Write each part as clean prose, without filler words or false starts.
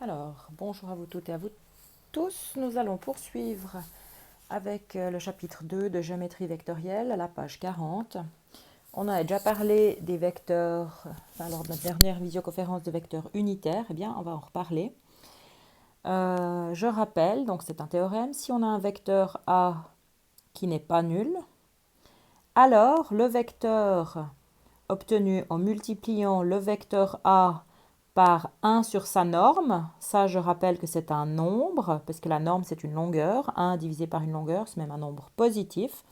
Alors, bonjour à vous toutes et à vous tous. Nous allons poursuivre avec le chapitre 2 de géométrie vectorielle à la page 40. On a déjà parlé des vecteurs, lors de notre dernière visioconférence de vecteurs unitaires. Eh bien, on va en reparler. Je rappelle, donc c'est un théorème, si on a un vecteur A qui n'est pas nul, alors le vecteur obtenu en multipliant le vecteur A par 1 sur sa norme, ça je rappelle que c'est un nombre, parce que la norme c'est une longueur, 1 divisé par une longueur, c'est même un nombre positif,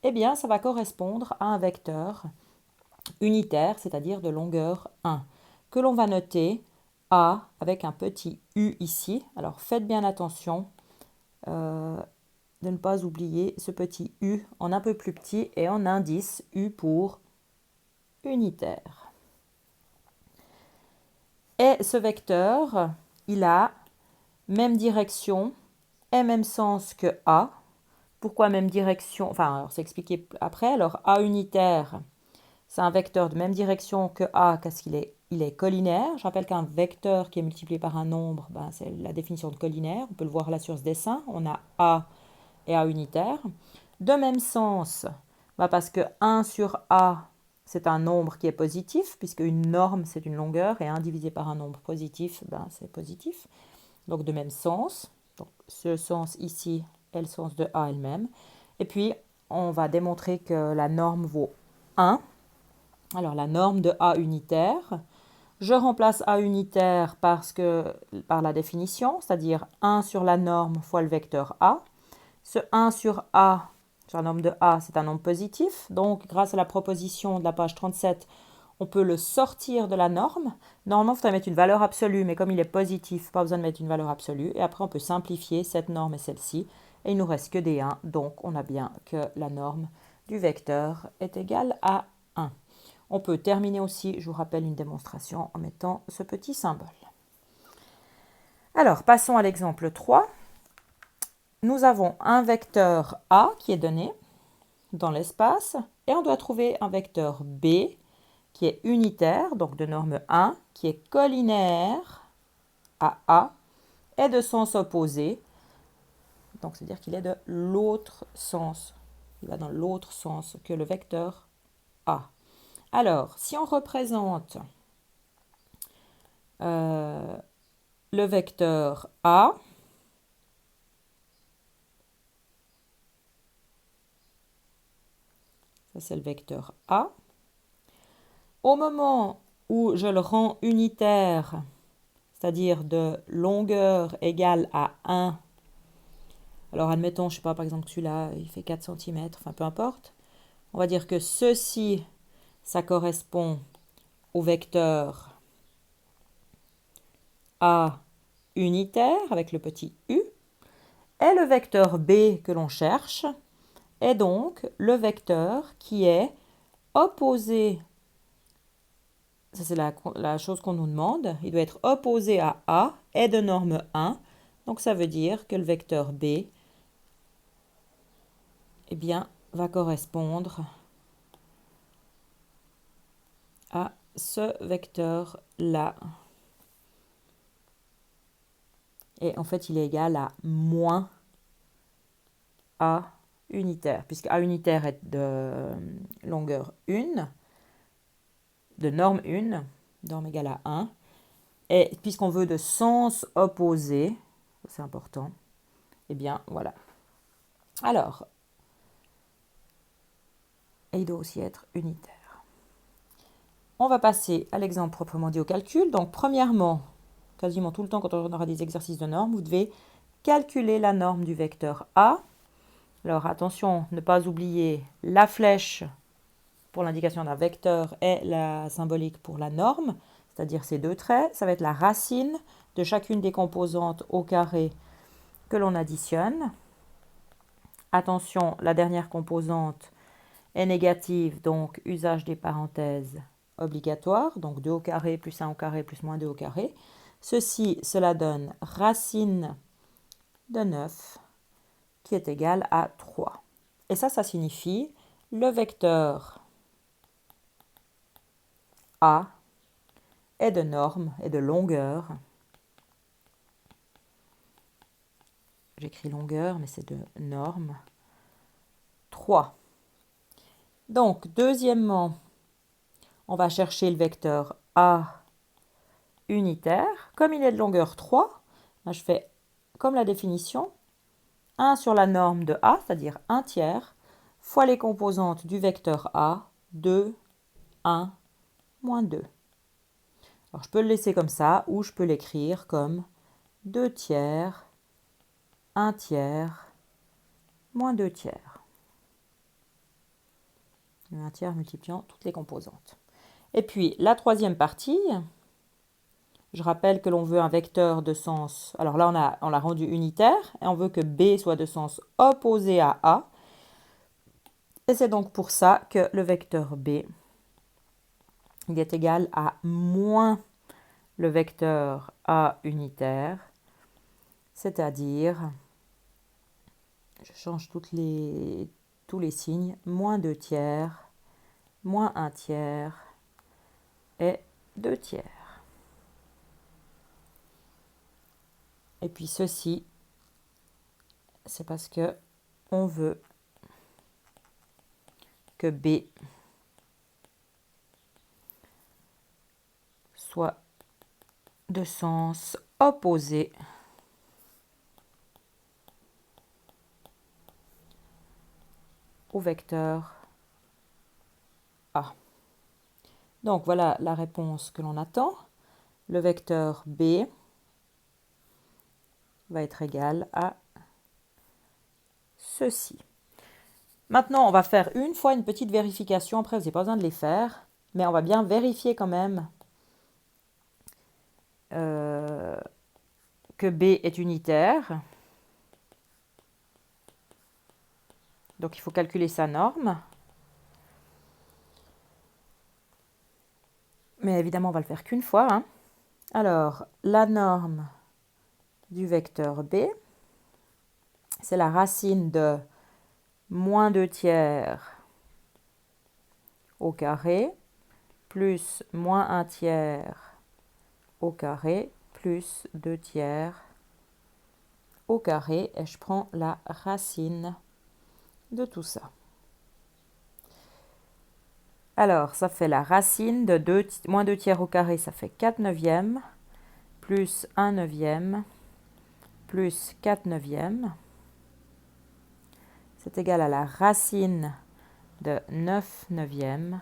eh bien ça va correspondre à un vecteur unitaire, c'est-à-dire de longueur 1, que l'on va noter A avec un petit U ici. Alors faites bien attention de ne pas oublier ce petit U en un peu plus petit et en indice U pour unitaire. Et ce vecteur, il a même direction et même sens que A. Pourquoi même direction? Enfin, alors c'est expliqué après. Alors A unitaire, c'est un vecteur de même direction que A parce qu'il est collinaire. Je rappelle qu'un vecteur qui est multiplié par un nombre, c'est la définition de collinaire. On peut le voir là sur ce dessin. On a A et A unitaire. De même sens, parce que 1 sur A, c'est un nombre qui est positif, puisque une norme, c'est une longueur, et 1 divisé par un nombre positif, c'est positif. Donc de même sens. Donc, ce sens ici est le sens de A elle-même. Et puis, on va démontrer que la norme vaut 1. Alors, la norme de A unitaire, je remplace A unitaire par la définition, c'est-à-dire 1 sur la norme fois le vecteur A. Ce 1 sur A, sur la norme de A, c'est un nombre positif. Donc, grâce à la proposition de la page 37, on peut le sortir de la norme. Normalement, il faudrait mettre une valeur absolue, mais comme il est positif, pas besoin de mettre une valeur absolue. Et après, on peut simplifier cette norme et celle-ci. Et il nous reste que des 1. Donc, on a bien que la norme du vecteur est égale à 1. On peut terminer aussi, je vous rappelle, une démonstration en mettant ce petit symbole. Alors, passons à l'exemple 3. Nous avons un vecteur A qui est donné dans l'espace et on doit trouver un vecteur B qui est unitaire, donc de norme 1, qui est collinaire à A et de sens opposé. Donc, c'est-à-dire qu'il est de l'autre sens. Il va dans l'autre sens que le vecteur A. Alors, si on représente le vecteur A, ça c'est le vecteur A, au moment où je le rends unitaire, c'est-à-dire de longueur égale à 1, alors admettons, je ne sais pas, par exemple celui-là, il fait 4 cm, enfin peu importe, on va dire que ceci, ça correspond au vecteur A unitaire avec le petit U, et le vecteur B que l'on cherche est donc le vecteur qui est opposé, ça c'est la chose qu'on nous demande, il doit être opposé à A et de norme 1, donc ça veut dire que le vecteur B eh bien, va correspondre à ce vecteur-là. Et en fait, il est égal à moins A unitaire, puisque A unitaire est de longueur 1, de norme 1, norme égale à 1. Et puisqu'on veut de sens opposé, c'est important, eh bien, voilà. Alors, et il doit aussi être unitaire. On va passer à l'exemple proprement dit au calcul. Donc, premièrement, quasiment tout le temps quand on aura des exercices de normes, vous devez calculer la norme du vecteur A. Alors, attention, ne pas oublier la flèche pour l'indication d'un vecteur et la symbolique pour la norme, c'est-à-dire ces deux traits. Ça va être la racine de chacune des composantes au carré que l'on additionne. Attention, la dernière composante est négative, donc usage des parenthèses obligatoire, donc 2 au carré plus 1 au carré plus moins 2 au carré. Cela donne racine de 9 qui est égal à 3. Et ça signifie le vecteur A est de norme et de longueur j'écris longueur, mais c'est de norme 3. Donc, deuxièmement, on va chercher le vecteur A unitaire. Comme il est de longueur 3, je fais comme la définition, 1 sur la norme de A, c'est-à-dire 1 tiers, fois les composantes du vecteur A, 2, 1, moins 2. Alors, je peux le laisser comme ça, ou je peux l'écrire comme 2 tiers, 1 tiers, moins 2 tiers. 1 tiers multipliant toutes les composantes. Et puis, la troisième partie, je rappelle que l'on veut un vecteur de sens... Alors là, on l'a rendu unitaire, et on veut que B soit de sens opposé à A. Et c'est donc pour ça que le vecteur B, il est égal à moins le vecteur A unitaire, c'est-à-dire, je change tous les signes, moins 2 tiers, moins 1 tiers et 2 tiers. Et puis ceci, c'est parce que on veut que B soit de sens opposé au vecteur A. Donc voilà la réponse que l'on attend. Le vecteur B va être égal à ceci. Maintenant, on va faire une fois une petite vérification. Après, vous n'avez pas besoin de les faire, mais on va bien vérifier quand même que B est unitaire. Donc, il faut calculer sa norme. Mais évidemment, on va le faire qu'une fois. Hein. Alors, la norme du vecteur B, c'est la racine de moins 2 tiers au carré plus moins 1 tiers au carré plus 2 tiers au carré. Et je prends la racine de tout ça. Alors, ça fait la racine de moins 2 tiers au carré, ça fait 4 neuvièmes, plus 1 neuvième, plus 4 neuvièmes. C'est égal à la racine de 9 neuvièmes.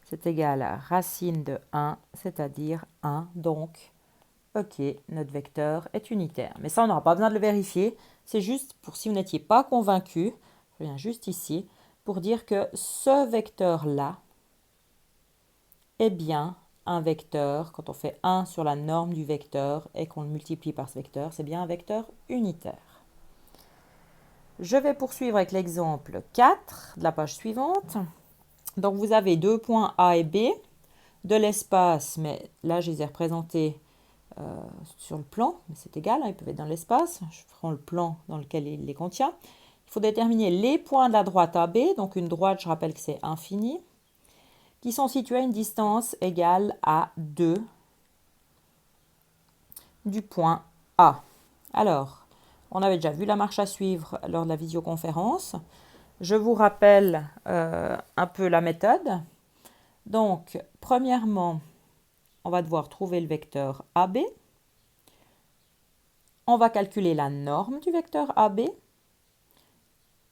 C'est égal à la racine de 1, c'est-à-dire 1. Donc, ok, notre vecteur est unitaire. Mais ça, on n'aura pas besoin de le vérifier. C'est juste pour si vous n'étiez pas convaincu, je viens juste ici, pour dire que ce vecteur-là est bien un vecteur, quand on fait 1 sur la norme du vecteur et qu'on le multiplie par ce vecteur, c'est bien un vecteur unitaire. Je vais poursuivre avec l'exemple 4 de la page suivante. Donc vous avez deux points A et B, de l'espace, mais là je les ai représentés sur le plan, mais c'est égal, hein, ils peuvent être dans l'espace. Je prends le plan dans lequel il les contient. Il faut déterminer les points de la droite AB, donc une droite, je rappelle que c'est infini, qui sont situés à une distance égale à 2 du point A. Alors, on avait déjà vu la marche à suivre lors de la visioconférence. Je vous rappelle un peu la méthode. Donc, premièrement, on va devoir trouver le vecteur AB. On va calculer la norme du vecteur AB.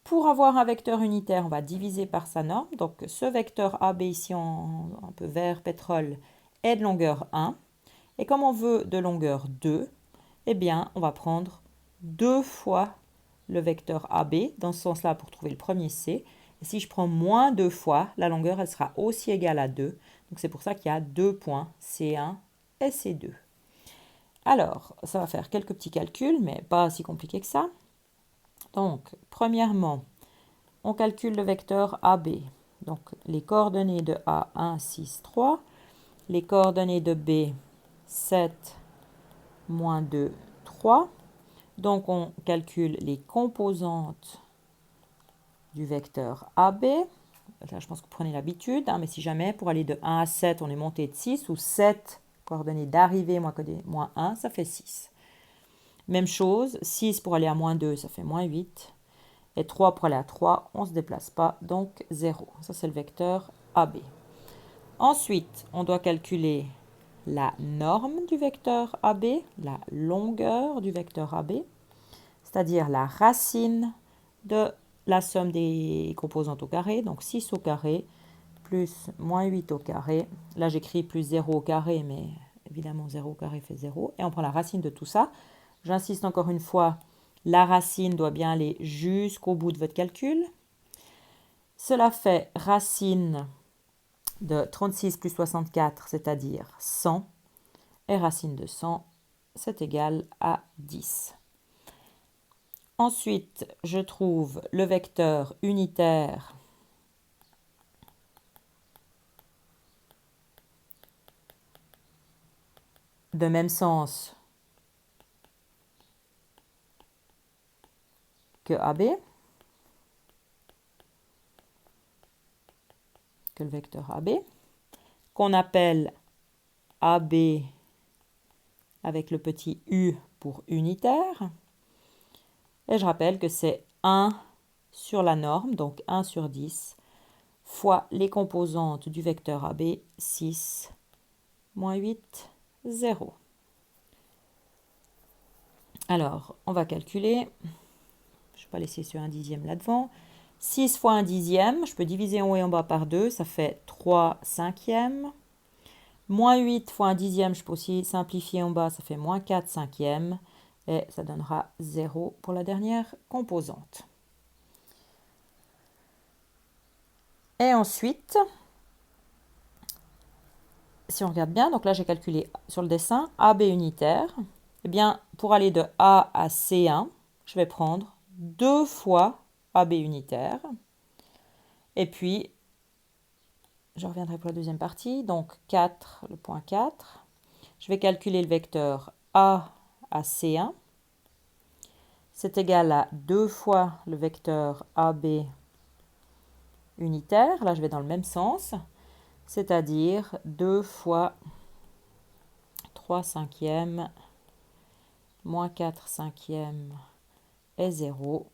Pour avoir un vecteur unitaire, on va diviser par sa norme. Donc, ce vecteur AB ici en un peu vert pétrole est de longueur 1. Et comme on veut de longueur 2, eh bien, on va prendre 2 fois le vecteur AB dans ce sens-là pour trouver le premier C. Et si je prends moins 2 fois, la longueur elle sera aussi égale à 2. Donc c'est pour ça qu'il y a 2 points, C1 et C2. Alors, ça va faire quelques petits calculs, mais pas si compliqué que ça. Donc, premièrement, on calcule le vecteur AB. Donc, les coordonnées de A, 1, 6, 3. Les coordonnées de B, 7, moins 2, 3. Donc, on calcule les composantes du vecteur AB. Là, je pense que vous prenez l'habitude, hein, mais si jamais, pour aller de 1 à 7, on est monté de 6, ou 7, coordonnées d'arrivée moins 1, ça fait 6. Même chose, 6 pour aller à moins 2, ça fait moins 8. Et 3 pour aller à 3, on ne se déplace pas, donc 0. Ça, c'est le vecteur AB. Ensuite, on doit calculer la norme du vecteur AB, la longueur du vecteur AB, c'est-à-dire la racine de la somme des composantes au carré, donc 6 au carré, plus moins 8 au carré. Là, j'écris plus 0 au carré, mais évidemment, 0 au carré fait 0. Et on prend la racine de tout ça. J'insiste encore une fois, la racine doit bien aller jusqu'au bout de votre calcul. Cela fait racine de 36 plus 64, c'est-à-dire 100. Et racine de 100, c'est égal à 10. Ensuite, je trouve le vecteur unitaire de même sens que AB, que le vecteur AB, qu'on appelle AB avec le petit U pour unitaire. Et je rappelle que c'est 1 sur la norme, donc 1 sur 10, fois les composantes du vecteur AB, 6, moins 8, 0. Alors, on va calculer. Je ne vais pas laisser sur un dixième là-devant. 6 fois 1 dixième, je peux diviser en haut et en bas par 2, ça fait 3 cinquièmes. Moins 8 fois 1 dixième, je peux aussi simplifier en bas, ça fait moins 4 cinquièmes. Et ça donnera 0 pour la dernière composante. Et ensuite, si on regarde bien, donc là j'ai calculé sur le dessin AB unitaire. Eh bien, pour aller de A à C1, je vais prendre 2 fois AB unitaire. Et puis, je reviendrai pour la deuxième partie, donc 4, le point 4. Je vais calculer le vecteur A à C1. C'est égal à 2 fois le vecteur AB unitaire. Là, je vais dans le même sens, c'est-à-dire 2 fois 3 cinquièmes moins 4 cinquièmes et 0.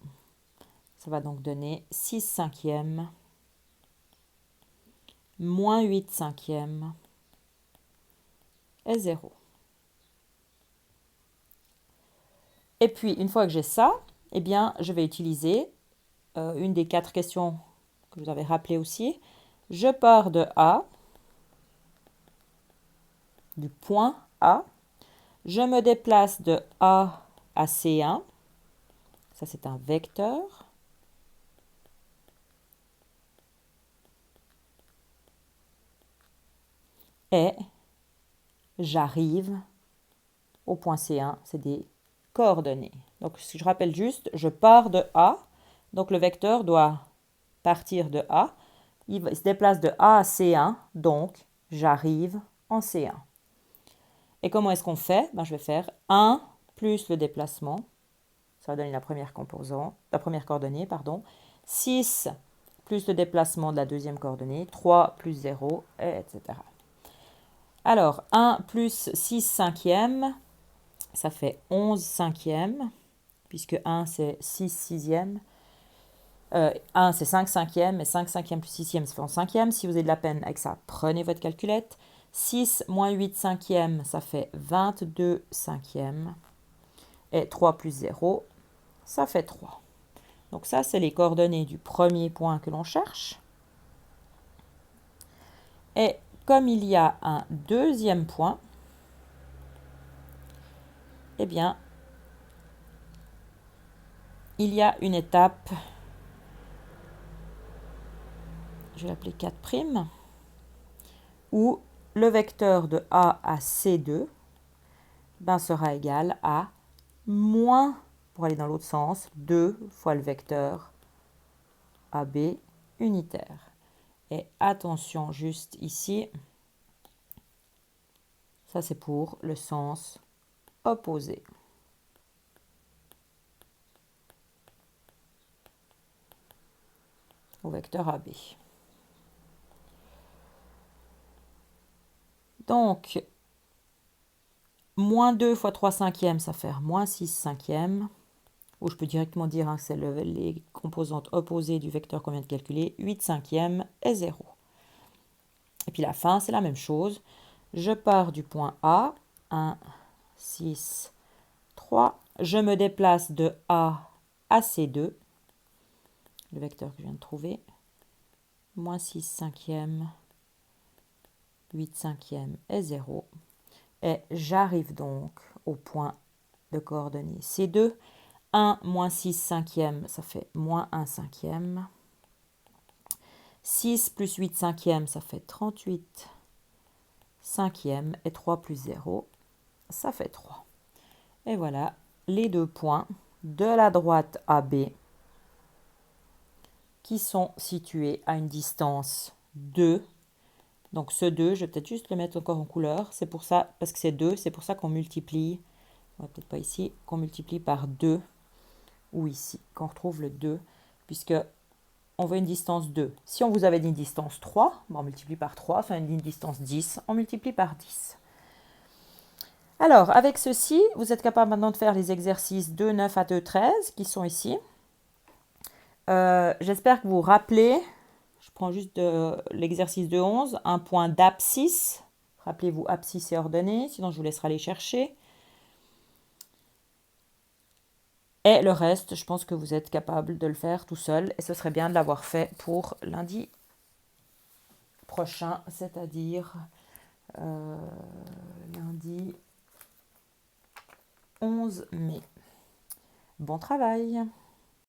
Ça va donc donner 6 cinquièmes moins 8 cinquièmes et 0. Et puis, une fois que j'ai ça, eh bien, je vais utiliser une des 4 questions que vous avez rappelées aussi. Je pars de A, du point A. Je me déplace de A à C1. Ça, c'est un vecteur. Et j'arrive au point C1. C'est des coordonnées. Donc, si je rappelle juste, je pars de A. Donc, le vecteur doit partir de A. Il se déplace de A à C1. Donc, j'arrive en C1. Et comment est-ce qu'on fait? Je vais faire 1 plus le déplacement. Ça va donner la première composante, la première coordonnée, pardon. 6 plus le déplacement de la deuxième coordonnée. 3 plus 0, etc. Alors, 1 plus 6 cinquièmes, ça fait 11 cinquièmes, puisque 1 c'est 6 sixièmes. 1 c'est 5 cinquièmes, et 5 cinquièmes plus 6 sixièmes, ça fait 11 cinquièmes. Si vous avez de la peine avec ça, prenez votre calculette. 6 moins 8 cinquièmes, ça fait 22 cinquièmes. Et 3 plus 0, ça fait 3. Donc ça, c'est les coordonnées du premier point que l'on cherche. Et comme il y a un deuxième point, eh bien, il y a une étape, je vais l'appeler 4', où le vecteur de A à C2 sera égal à moins, pour aller dans l'autre sens, 2 fois le vecteur AB unitaire. Et attention juste ici, ça c'est pour le sens opposé. Au vecteur AB. Donc, Moins 2 fois 3 cinquièmes, ça fait moins 6 cinquièmes. Ou je peux directement dire que c'est les composantes opposées du vecteur qu'on vient de calculer. 8 cinquièmes est 0. Et puis la fin, c'est la même chose. Je pars du point A. 1, 6, 3. Je me déplace de A à C2. Le vecteur que je viens de trouver. Moins 6 cinquièmes, 8 cinquièmes est 0. Et j'arrive donc au point de coordonnées C2. 1 moins 6 cinquièmes, ça fait moins 1 cinquième. 6 plus 8 cinquièmes, ça fait 38 cinquièmes. Et 3 plus 0, ça fait 3. Et voilà les deux points de la droite AB qui sont situés à une distance 2. Donc ce 2, je vais peut-être juste le mettre encore en couleur. C'est pour ça, parce que c'est 2, c'est pour ça qu'on multiplie, peut-être pas ici, qu'on multiplie par 2, ou ici, qu'on retrouve le 2, puisque on veut une distance 2. Si on vous avait dit une distance 3, on multiplie par 3, enfin une distance 10, on multiplie par 10. Alors, avec ceci, vous êtes capable maintenant de faire les exercices 2, 9 à 2, 13, qui sont ici. J'espère que vous vous rappelez, je prends juste l'exercice de 11, un point d'abscisse. Rappelez-vous, abscisse et ordonnée, sinon je vous laisserai aller chercher. Et le reste, je pense que vous êtes capable de le faire tout seul. Et ce serait bien de l'avoir fait pour lundi prochain, c'est-à-dire lundi 11 mai. Bon travail!